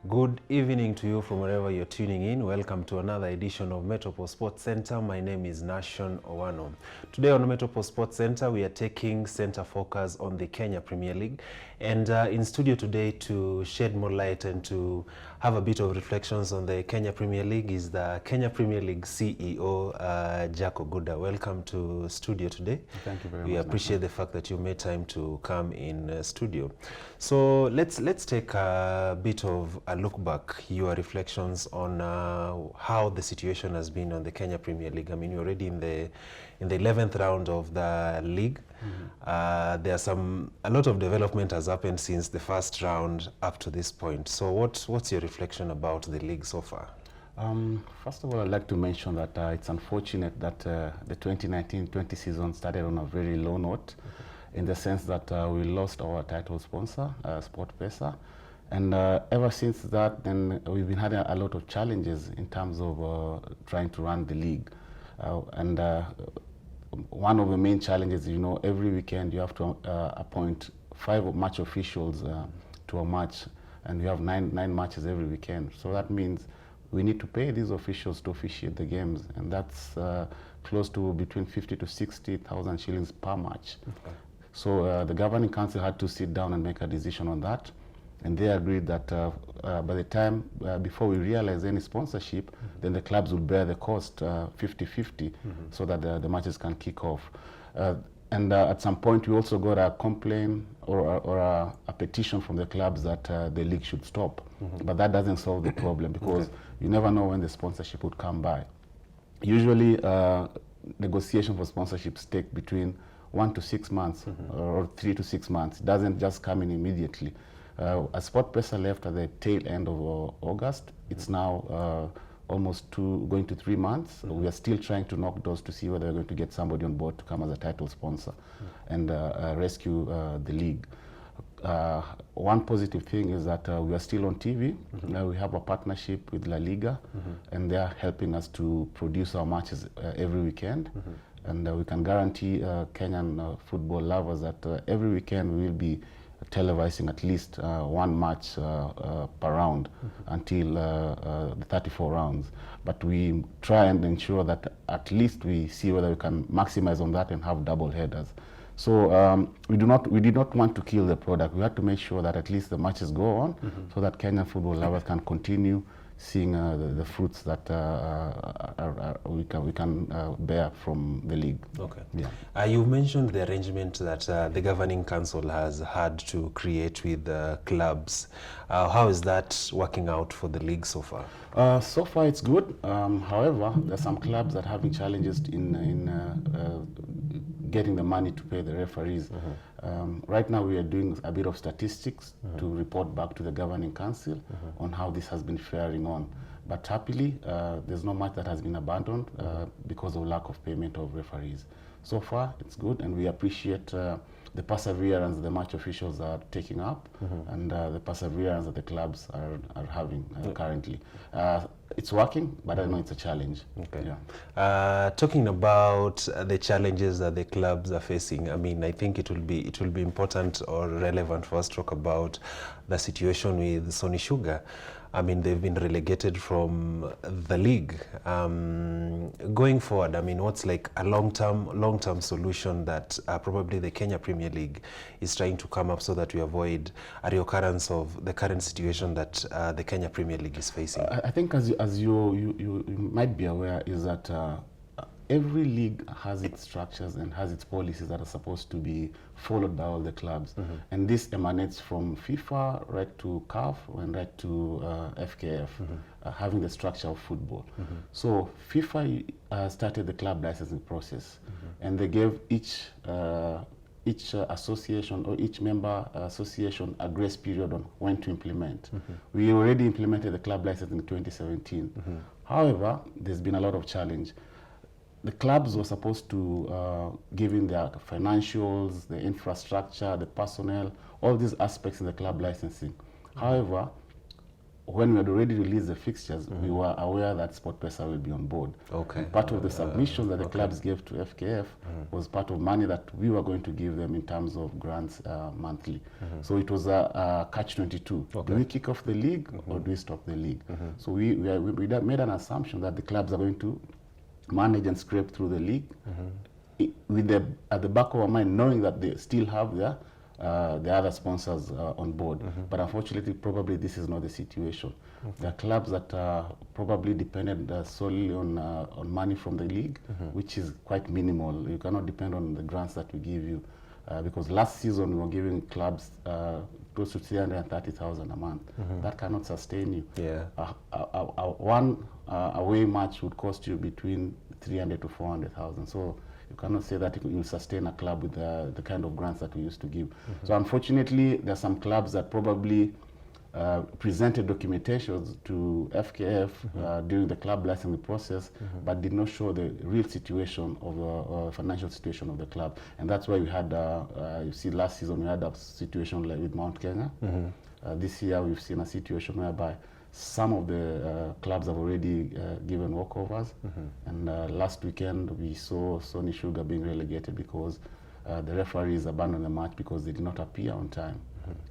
Good evening to you from wherever you're tuning in. Welcome to another edition of Metropole Sports Center. My name is Nashon Owano. Today on Metropole Sports Center, we are taking center focus on the Kenya Premier League. And in studio today to shed more light and to have a bit of reflections on the Kenya Premier League is the Kenya Premier League CEO, Jack Oguda. Welcome to studio today. Thank you very much. We appreciate the fact that you made time to come in studio. So let's take a bit of a look back, your reflections on how the situation has been on the Kenya Premier League. I mean, you're already in the 11th round of the league. There's a lot of development has happened since the first round up to this point. So what's your reflection about the league so far? First of all, I'd like to mention that it's unfortunate that the 2019-20 season started on a very low note, in the sense that we lost our title sponsor, SportPesa. And ever since that, then we've been having a lot of challenges in terms of trying to run the league. One of the main challenges, every weekend you have to appoint 5 match officials to a match, and we have nine matches every weekend. So that means we need to pay these officials to officiate the games, and that's close to between 50 to 60,000 shillings per match. Okay. So the governing council had to sit down and make a decision on that, and they agreed that by the time, before we realize any sponsorship, then the clubs will bear the cost 50-50, so that the matches can kick off. And at some point we also got a complaint or a petition from the clubs that the league should stop. But that doesn't solve the problem, because you never know when the sponsorship would come by. Usually negotiation for sponsorships take between 1 to 6 months or 3 to 6 months. It doesn't just come in immediately. As SportPesa left at the tail end of August, it's now almost going to 3 months. We are still trying to knock doors to see whether we're going to get somebody on board to come as a title sponsor and rescue the league. One positive thing is that we are still on TV. We have a partnership with La Liga, and they are helping us to produce our matches every weekend. And we can guarantee Kenyan football lovers that every weekend we will be televising at least 1 match per round until the 34 rounds. But we try and ensure that at least we see whether we can maximize on that and have double headers. So we did not want to kill the product. We had to make sure that at least the matches go on, so that Kenyan football lovers can continue seeing the fruits that we can bear from the league. Okay. Yeah. You mentioned the arrangement that the governing council has had to create with clubs. How is that working out for the league so far? So far it's good. However, there are some clubs that are having challenges in getting the money to pay the referees. Right now we are doing a bit of statistics to report back to the governing council on how this has been faring on. But happily, there's no match that has been abandoned because of lack of payment of referees. So far it's good, and we appreciate the perseverance the match officials are taking up, and the perseverance that the clubs are having currently. It's working, but I know it's a challenge. Okay. Yeah. Talking about the challenges that the clubs are facing, I mean, I think it will be important or relevant for us to talk about the situation with Sony Sugar. I mean, they've been relegated from the league. Going forward, I mean, what's like a long-term solution that probably the Kenya Premier League is trying to come up so that we avoid a reoccurrence of the current situation that the Kenya Premier League is facing? I think as you might be aware, is that every league has its structures and has its policies that are supposed to be followed by all the clubs. And this emanates from FIFA right to CAF and right to FKF, having the structure of football. So FIFA started the club licensing process, and they gave each association or each member association a grace period on when to implement. We already implemented the club license in 2017. However, there's been a lot of challenge. The clubs were supposed to give in their financials, the infrastructure, the personnel, all these aspects in the club licensing. However, when we had already released the fixtures, we were aware that SportPesa will be on board. Okay. And part of the submission that the clubs gave to FKF was part of money that we were going to give them in terms of grants monthly. So it was a catch-22. Okay. Do we kick off the league or do we stop the league? So we made an assumption that the clubs are going to manage and scrape through the league with at the back of our mind, knowing that they still have their the other sponsors on board. But unfortunately, probably this is not the situation. There are clubs that are probably dependent solely on money from the league, which is quite minimal. You cannot depend on the grants that we give you. Because last season we were giving clubs close to 330,000 a month. That cannot sustain you. Yeah. One away match would cost you between 300 to 400,000. So you cannot say that you will sustain a club with the kind of grants that we used to give. So unfortunately, there are some clubs that probably presented documentations to FKF during the club licensing process, but did not show the real situation of the financial situation of the club. And that's why we had, you see last season we had a situation like with Mount Kenya. This year we've seen a situation whereby some of the clubs have already given walkovers. And last weekend we saw Sony Sugar being relegated because the referees abandoned the match because they did not appear on time.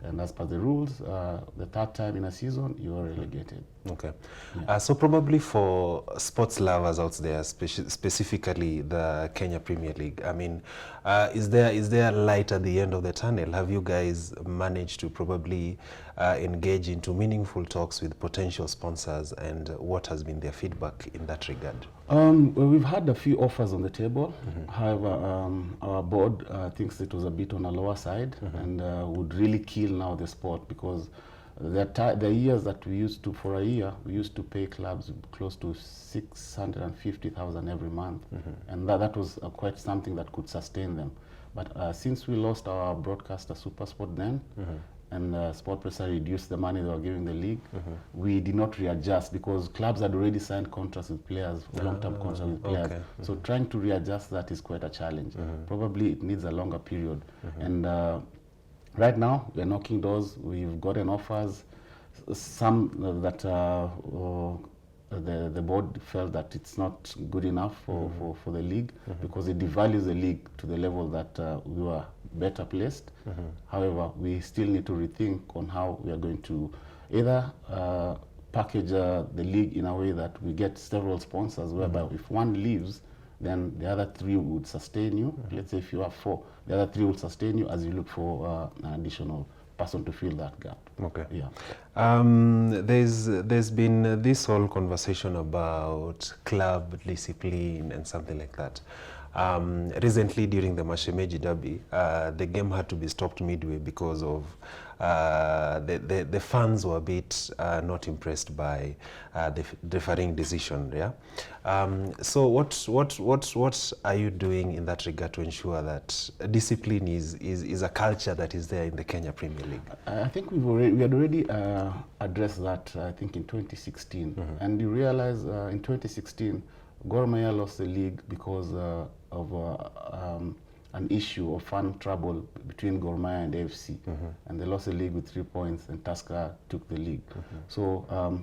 And as per the rules, the third time in a season, you are relegated. Okay. Yeah. So probably for sports lovers out there, specifically the Kenya Premier League, I mean, is there light at the end of the tunnel? Have you guys managed to probably engage into meaningful talks with potential sponsors, and what has been their feedback in that regard? Well, we've had a few offers on the table. However, our board thinks it was a bit on a lower side and would really kill now the sport, because the years that we used to, for a year, we used to pay clubs close to 650,000 every month. And that was quite something that could sustain them. But since we lost our broadcaster SuperSport then, and SportPesa reduced the money they were giving the league, we did not readjust because clubs had already signed contracts with players, long-term contracts with players. Okay. So trying to readjust that is quite a challenge. Probably it needs a longer period. And right now, we're knocking doors. We've gotten offers. Some that the board felt that it's not good enough for the league because it devalues the league to the level that we were better placed. However, we still need to rethink on how we are going to either package the league in a way that we get several sponsors, whereby if one leaves, then the other three would sustain you. Let's say if you have four, the other three will sustain you as you look for an additional person to fill that gap. Okay. Yeah. There's been this whole conversation about club discipline and something like that. Recently, during the Mashemeji Derby, the game had to be stopped midway because of the fans were a bit not impressed by the refereeing decision. Yeah. So what are you doing in that regard to ensure that discipline is a culture that is there in the Kenya Premier League? I think we had already addressed that. I think in 2016, and you realize in 2016, Gor Mahia lost the league because of an issue of fan trouble between Gor Mahia and AFC, and they lost the league with 3 points, and Tusker took the league. So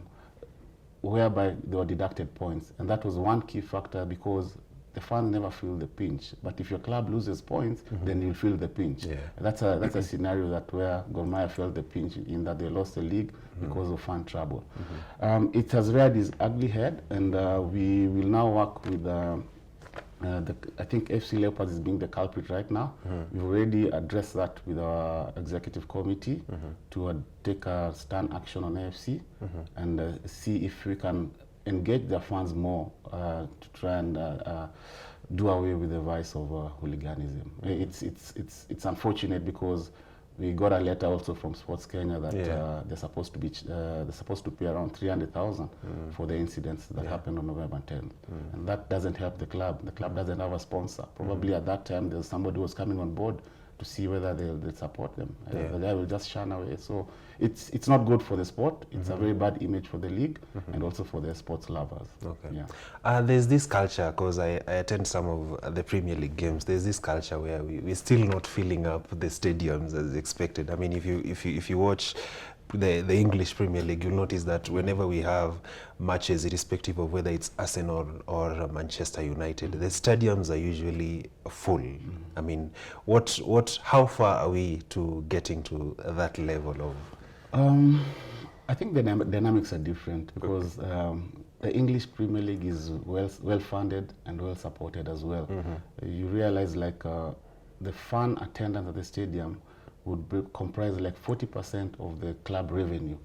whereby they were deducted points, and that was one key factor because the fans never feel the pinch. But if your club loses points, then you'll feel the pinch. Yeah. That's a scenario that where Gor Mahia felt the pinch in that they lost the league because of fan trouble. It has reared its ugly head, and we will now work with I think FC Leopards is being the culprit right now. We've already addressed that with our executive committee to take a stern action on AFC and see if we can engage their fans more to try and do away with the vice of hooliganism. It's unfortunate because we got a letter also from Sports Kenya that they're supposed to pay around 300,000 for the incidents that happened on November 10th, and that doesn't help the club. The club doesn't have a sponsor. Probably at that time there's somebody who was coming on board to see whether they'll support them. The guy will just shun away. So it's not good for the sport. It's a very bad image for the league and also for the sports lovers. Okay. Yeah. There's this culture, because I attend some of the Premier League games. There's this culture where we're still not filling up the stadiums as expected. I mean, if you watch the English Premier League, you'll notice that whenever we have matches, irrespective of whether it's Arsenal or Manchester United, the stadiums are usually full. I mean, how far are we to getting to that level of? I think the dynamics are different because the English Premier League is well funded and well supported as well. You realize like the fan attendance at the stadium would comprise like 40% of the club revenue.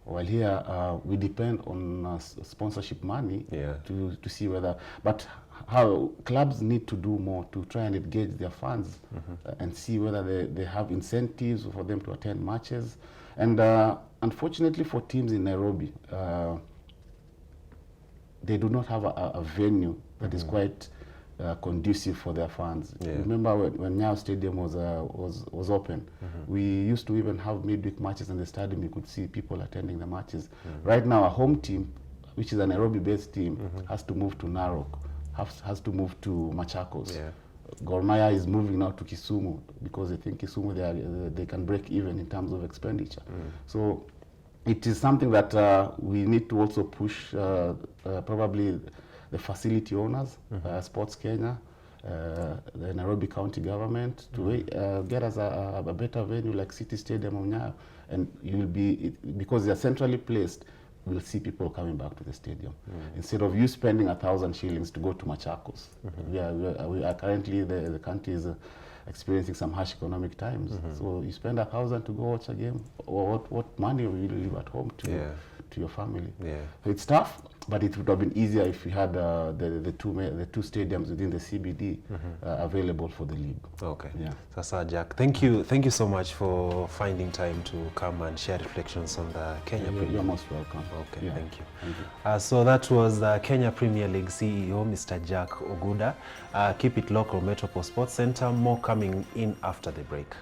While here we depend on sponsorship money to see whether, but how clubs need to do more to try and engage their fans and see whether they have incentives for them to attend matches. And unfortunately for teams in Nairobi, they do not have a venue that is quite conducive for their fans. Remember when Nyayo Stadium was open, we used to even have midweek matches in the stadium. You could see people attending the matches. Right now, a home team, which is a Nairobi-based team, has to move to Narok, has to move to Machakos. Gor Mahia is moving now to Kisumu because they think Kisumu they can break even in terms of expenditure. So it is something that we need to also push probably the facility owners, Sports Kenya, the Nairobi County government to get us a better venue like City Stadium of Nyayo, and you'll be, because they're centrally placed, we'll see people coming back to the stadium. Instead of you spending 1,000 shillings to go to Machakos. We are currently, the country is experiencing some harsh economic times. So you spend 1,000 to go watch a game, or what money will you leave at home to your family? So it's tough, but it would have been easier if we had the two stadiums within the CBD available for the league. Okay. Sasa Jack, thank you so much for finding time to come and share reflections on the Kenya Premier League. You're most welcome. Okay, thank you. So that was the Kenya Premier League CEO, Mr. Jack Oguda. Keep it local, Metropole Sports Center. More coming in after the break.